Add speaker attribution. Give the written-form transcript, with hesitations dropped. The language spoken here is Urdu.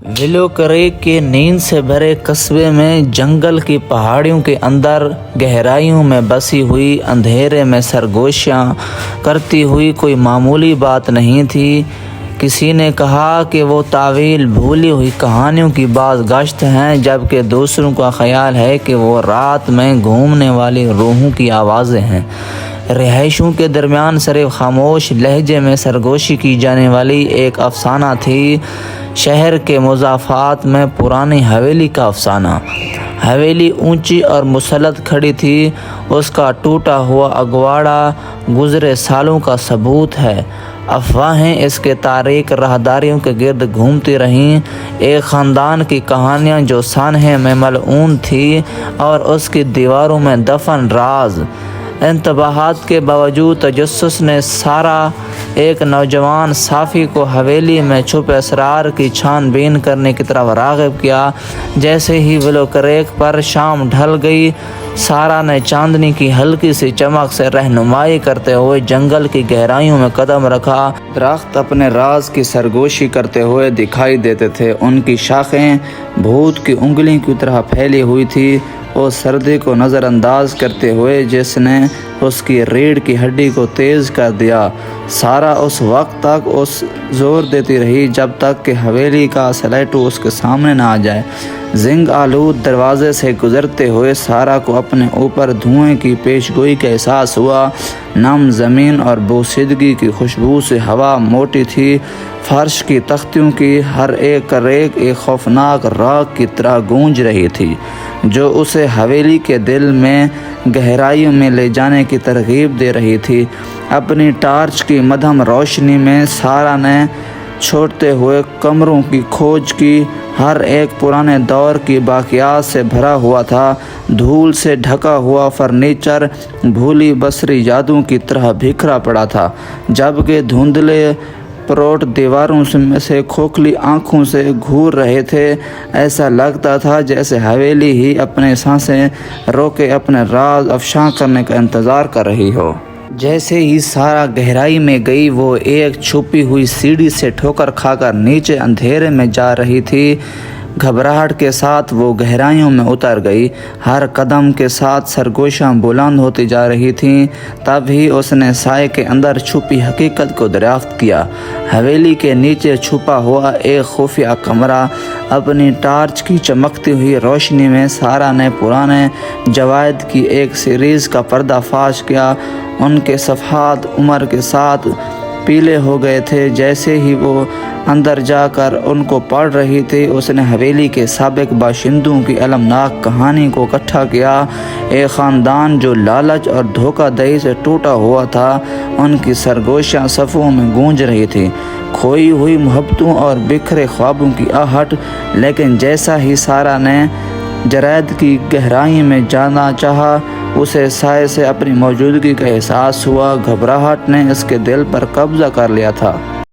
Speaker 1: ولو کریک کے نیند سے بھرے قصبے میں جنگل کی پہاڑیوں کے اندر گہرائیوں میں بسی ہوئی اندھیرے میں سرگوشیاں کرتی ہوئی کوئی معمولی بات نہیں تھی۔ کسی نے کہا کہ وہ طویل بھولی ہوئی کہانیوں کی باز گشت ہیں، جبکہ دوسروں کا خیال ہے کہ وہ رات میں گھومنے والی روحوں کی آوازیں ہیں۔ رہائشیوں کے درمیان صرف خاموش لہجے میں سرگوشی کی جانے والی ایک افسانہ تھی، شہر کے مضافات میں پرانی حویلی کا افسانہ۔ حویلی اونچی اور مسلط کھڑی تھی، اس کا ٹوٹا ہوا اگواڑا گزرے سالوں کا ثبوت ہے۔ افواہیں اس کے تاریک راہداریوں کے گرد گھومتی رہیں، ایک خاندان کی کہانیاں جو سانحے میں ملعون تھی اور اس کی دیواروں میں دفن راز۔ انتباہات کے باوجود تجسس نے سارا ایک نوجوان صحافی کو حویلی میں چھپے اسرار کی چھان بین کرنے کی طرف راغب کیا۔ جیسے ہی ولو کریک پر شام ڈھل گئی، سارا نے چاندنی کی ہلکی سی چمک سے رہنمائی کرتے ہوئے جنگل کی گہرائیوں میں قدم رکھا۔ درخت اپنے راز کی سرگوشی کرتے ہوئے دکھائی دیتے تھے، ان کی شاخیں بھوت کی انگلی کی طرح پھیلی ہوئی تھی۔ وہ سردی کو نظر انداز کرتے ہوئے جس نے اس کی ریڑھ کی ہڈی کو تیز کر دیا، سارا اس وقت تک زور دیتی رہی جب تک کہ حویلی کا سلیٹو اس کے سامنے نہ آ جائے۔ زنگ آلود دروازے سے گزرتے ہوئے سارا کو اپنے اوپر دھوئیں کی پیشگوئی کا احساس ہوا۔ نم زمین اور بوسیدگی کی خوشبو سے ہوا موٹی تھی، فرش کی تختیوں کی ہر ایک ریگ ایک خوفناک راگ کی طرح گونج رہی تھی، جو اسے حویلی کے دل میں گہرائیوں میں لے جانے کی ترغیب دے رہی تھی۔ اپنی ٹارچ کی مدھم روشنی میں سارا نے چھوٹتے ہوئے کمروں کی کھوج کی، ہر ایک پرانے دور کی باقیات سے بھرا ہوا تھا۔ دھول سے ڈھکا ہوا فرنیچر بھولی بصری یادوں کی طرح بکھرا پڑا تھا، جبکہ دھندلے پروٹ دیواروں میں سے کھوکھلی آنکھوں سے گھور رہے تھے۔ ایسا لگتا تھا جیسے حویلی ہی اپنے سانسیں روکے اپنے راز افشاں کرنے کا انتظار کر رہی ہو۔ جیسے ہی سارا گہرائی میں گئی، وہ ایک چھپی ہوئی سیڑھی سے ٹھوکر کھا کر نیچے اندھیرے میں جا رہی تھی۔ گھبراہٹ کے ساتھ وہ گہرائیوں میں اتر گئی، ہر قدم کے ساتھ سرگوشیاں بلند ہوتی جا رہی تھیں۔ تب ہی اس نے سائے کے اندر چھپی حقیقت کو دریافت کیا۔ حویلی کے نیچے چھپا ہوا ایک خفیہ کمرہ۔ اپنی ٹارچ کی چمکتی ہوئی روشنی میں سارا نے پرانے جوائد کی ایک سیریز کا پردہ فاش کیا۔ ان کے صفحات عمر کے ساتھ پیلے ہو گئے تھے۔ جیسے ہی وہ اندر جا کر ان کو پڑھ رہی تھی، اس نے حویلی کے سابق باشندوں کی المناک کہانی کو اکٹھا کیا۔ ایک خاندان جو لالچ اور دھوکہ دہی سے ٹوٹا ہوا تھا، ان کی سرگوشیاں صفوں میں گونج رہی تھی، کھوئی ہوئی محبتوں اور بکھرے خوابوں کی آہٹ۔ لیکن جیسا ہی سارا نے جرائد کی گہرائی میں جانا چاہا، اسے سائے سے اپنی موجودگی کا احساس ہوا۔ گھبراہٹ نے اس کے دل پر قبضہ کر لیا تھا۔